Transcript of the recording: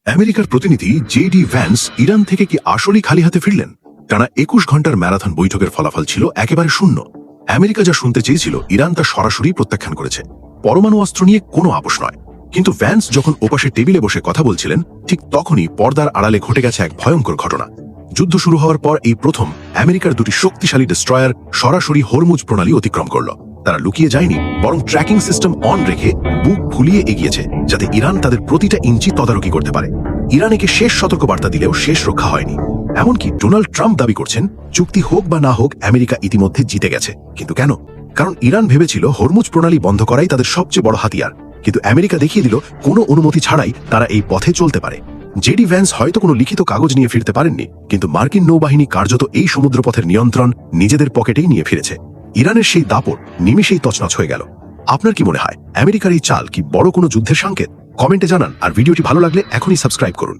আমেরিকার প্রতিনিধি JD Vance Iran থেকে কি আসলেই খালি হাতে ফিরলেন? টানা ২১ ঘন্টার ম্যারাথন বৈঠকের ফলাফল ছিল একেবারে শূন্য। আমেরিকা যা শুনতে চেয়েছিল ইরান তা সরাসরি প্রত্যাখ্যান করেছে। পরমাণু অস্ত্র নিয়ে কোনো আপোষ নয়। কিন্তু ভ্যান্স যখন ওপাশে টেবিলে বসে কথা বলছিলেন, ঠিক তখনই পর্দার আড়ালে ঘটে গেছে এক ভয়ঙ্কর ঘটনা। যুদ্ধ শুরু হওয়ার পর এই প্রথম আমেরিকার দুটি শক্তিশালী ডেস্ট্রয়ার সরাসরি হরমুজ প্রণালী অতিক্রম করল। তারা লুকিয়ে যায়নি, বরং ট্র্যাকিং সিস্টেম অন রেখে বুক ফুলিয়ে এগিয়েছে, যাতে ইরান তাদের প্রতিটা ইঞ্চি তদারকি করতে পারে। ইরানকে শেষ সতর্কবার্তা দিলেও শেষ রক্ষা হয়নি। এমনকি ডোনাল্ড ট্রাম্প দাবি করছেন, চুক্তি হোক বা না হোক আমেরিকা ইতিমধ্যে জিতে গেছে। কিন্তু কেন? কারণ ইরান ভেবেছিল হরমুজ প্রণালী বন্ধ করাই তাদের সবচেয়ে বড় হাতিয়ার। কিন্তু আমেরিকা দেখিয়ে দিল কোনো অনুমতি ছাড়াই তারা এই পথে চলতে পারে। জেডি ভ্যান্স হয়তো কোনো লিখিত কাগজ নিয়ে ফিরতে পারেননি, কিন্তু মার্কিন নৌবাহিনী কার্যত এই সমুদ্রপথের নিয়ন্ত্রণ নিজেদের পকেটেই নিয়ে ফিরেছে। ইরানের সেই দাপট নিমেষেই তছনছ হয়ে গেল। আপনার কি মনে হয়, আমেরিকার এই চাল কি বড় কোনো যুদ্ধের সংকেত? কমেন্টে জানান, আর ভিডিওটি ভালো লাগলে এখনই সাবস্ক্রাইব করুন।